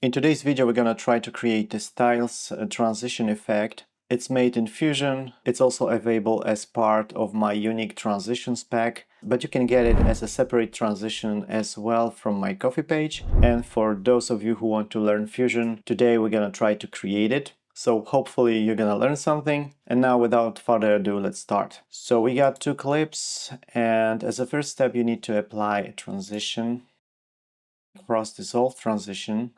In today's video, we're gonna try to create the styles transition effect. It's made in Fusion. It's also available as part of my unique transitions pack, but you can get it as a separate transition as well from my Ko-fi page. And for those of you who want to learn Fusion, today we're gonna try to create it. So hopefully you're gonna learn something. And now without further ado, let's start. So we got two clips, and as a first step, you need to apply a transition, cross dissolve transition.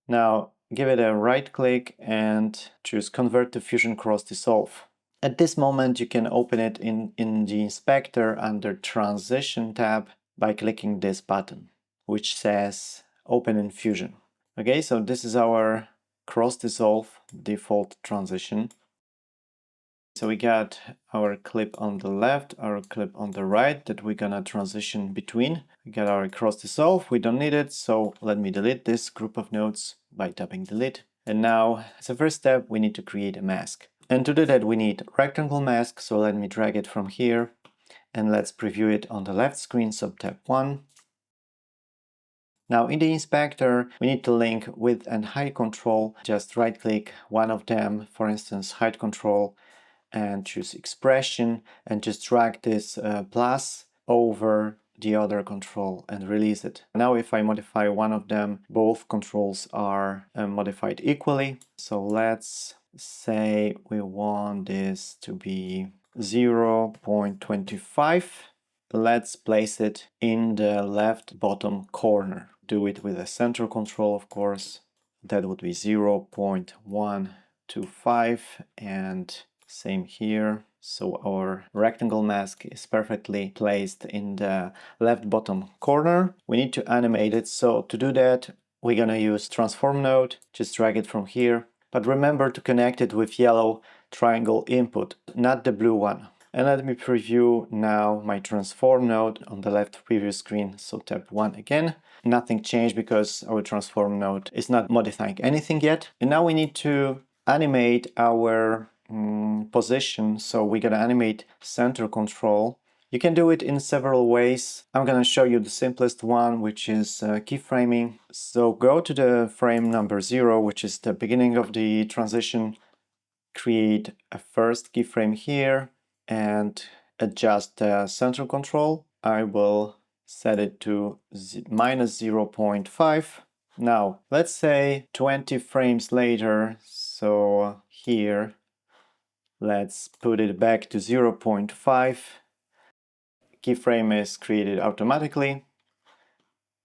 Now give it a right click and choose Convert to Fusion Cross Dissolve. At this moment you can open it in the inspector under Transition tab by clicking this button, which says Open in Fusion. Okay, so this is our Cross Dissolve default transition. So we got our clip on the left, our clip on the right that we're gonna transition between. We got our cross dissolve, we don't need it, so let me delete this group of nodes by tapping delete. And now, as a first step, we need to create a mask. And to do that, we need rectangle mask, so let me drag it from here. And let's preview it on the left screen, so tap 1. Now in the inspector, we need to link width and height control. Just right click one of them, for instance, height control, and choose expression and just drag this plus over the other control and release it. Now if I modify one of them, both controls are modified equally. So let's say we want this to be 0.25. Let's place it in the left bottom corner. Do it with a center control, of course. That would be 0.125 and same here. So our rectangle mask is perfectly placed in the left bottom corner. We need to animate it. So to do that, we're gonna use transform node. Just drag it from here. But remember to connect it with yellow triangle input, not the blue one. And let me preview now my transform node on the left preview screen. So tap 1 again. Nothing changed because our transform node is not modifying anything yet. And now we need to animate our position. So we're gonna animate center control. You can do it in several ways. I'm gonna show you the simplest one, which is keyframing. So go to the frame number 0, which is the beginning of the transition. Create a first keyframe here and adjust the center control. I will set it to minus 0.5. Now let's say 20 frames later, so here let's put it back to 0.5. Keyframe is created automatically,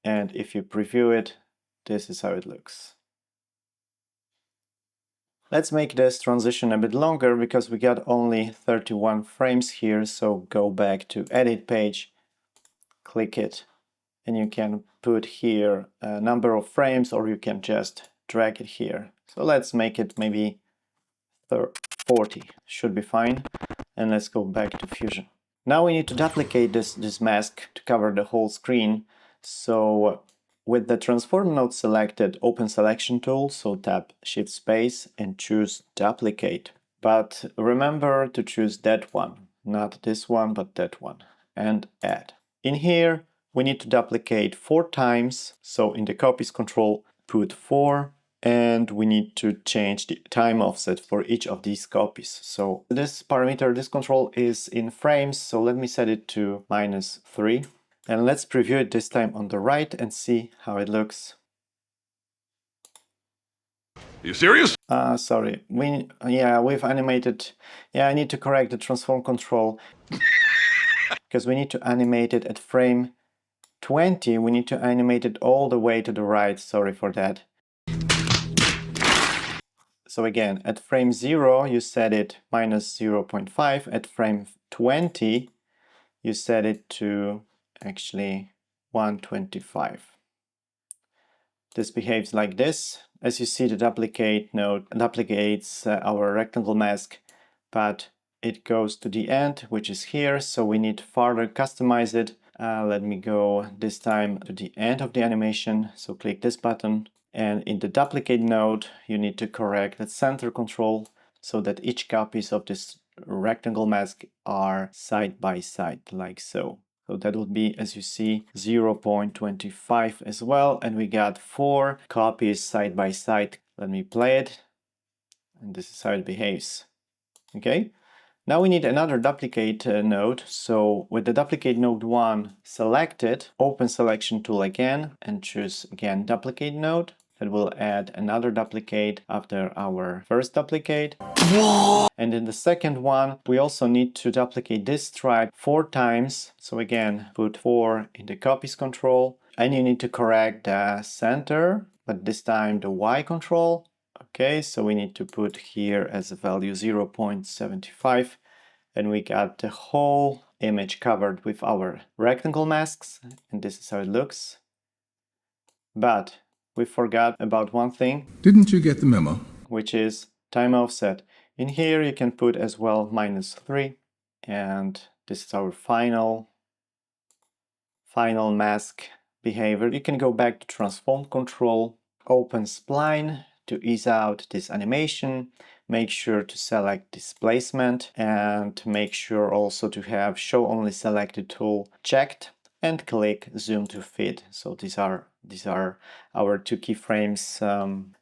and if you preview it, this is how it looks. Let's make this transition a bit longer because we got only 31 frames here, so go back to edit page, click it, and you can put here a number of frames, or you can just drag it here. So let's make it maybe 40, should be fine. And let's go back to Fusion. Now we need to duplicate this mask to cover the whole screen. So with the transform node selected, open selection tool, so tap shift space and choose duplicate. But remember to choose that one, not this one, but that one, and add. In here, we need to duplicate 4 times. So in the copies control, put 4. And we need to change the time offset for each of these copies. So this parameter, this control is in frames, so let me set it to -3. And let's preview it this time on the right and see how it looks. Are you serious? Sorry, we've animated. Yeah, I need to correct the transform control because we need to animate it at frame 20. We need to animate it all the way to the right. Sorry for that. So again, at frame 0, you set it -0.5. At frame 20, you set it to actually 125. This behaves like this. As you see, the duplicate node duplicates our rectangle mask, but it goes to the end, which is here. So we need to further customize it. Let me go this time to the end of the animation. So click this button. And in the duplicate node, you need to correct the center control so that each copies of this rectangle mask are side by side, like so. So that would be, as you see, 0.25 as well. And we got 4 copies side by side. Let me play it. And this is how it behaves. Okay. Now we need another duplicate node. So with the duplicate node 1 selected, open selection tool again and choose again duplicate node. That will add another duplicate after our first duplicate. And in the second one, we also need to duplicate this stripe 4 times. So again, put 4 in the copies control. And you need to correct the center, but this time the Y control. Okay, so we need to put here as a value 0.75. And we got the whole image covered with our rectangle masks. And this is how it looks. But we forgot about one thing. Didn't you get the memo? Which is time offset. In here you can put as well -3, and this is our final mask behavior. You can go back to transform control, open spline to ease out this animation, make sure to select displacement and make sure also to have show only selected tool checked and click zoom to fit. So these are our 2 keyframes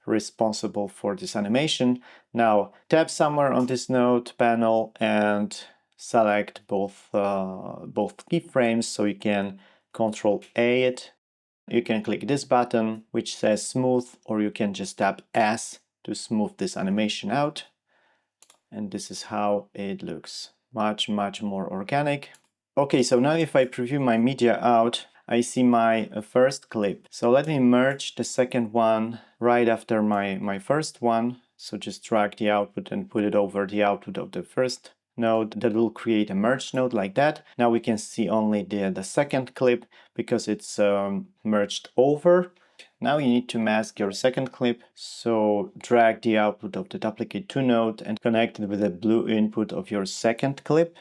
responsible for this animation. Now tap somewhere on this node panel and select both keyframes, so you can Control A it. You can click this button which says smooth, or you can just tap S to smooth this animation out. And this is how it looks. Much more organic. Okay, so now if I preview my media out, I see my first clip. So let me merge the second one right after my first one. So just drag the output and put it over the output of the first node. That will create a merge node like that. Now we can see only the second clip because it's merged over. Now you need to mask your second clip, so drag the output of the duplicate 2 node and connect it with the blue input of your second clip.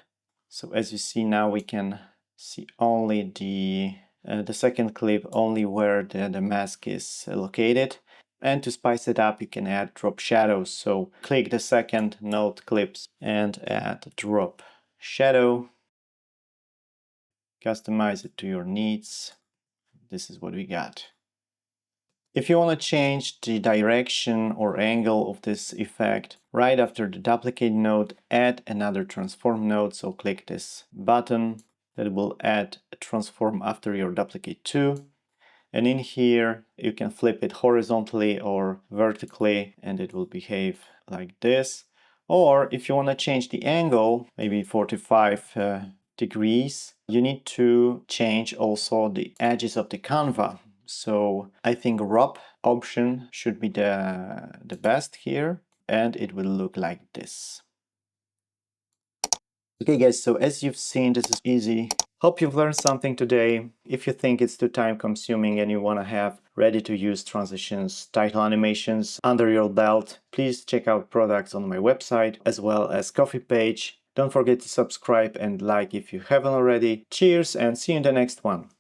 So as you see now, we can see only the second clip, only where the mask is located. And to spice it up, you can add drop shadows. So click the second node clips and add drop shadow. Customize it to your needs. This is what we got. If you want to change the direction or angle of this effect, right after the duplicate node, add another transform node. So click this button that will add a transform after your duplicate 2. And in here, you can flip it horizontally or vertically, and it will behave like this. Or if you want to change the angle, maybe 45 degrees, you need to change also the edges of the canvas. So I think ROP option should be the best here, and it will look like this. Okay guys, so as you've seen, this is easy. Hope you've learned something today. If you think it's too time consuming and you want to have ready to use transitions, title animations under your belt, please check out products on my website as well as Ko-fi page. Don't forget to subscribe and like if you haven't already. Cheers and see you in the next one.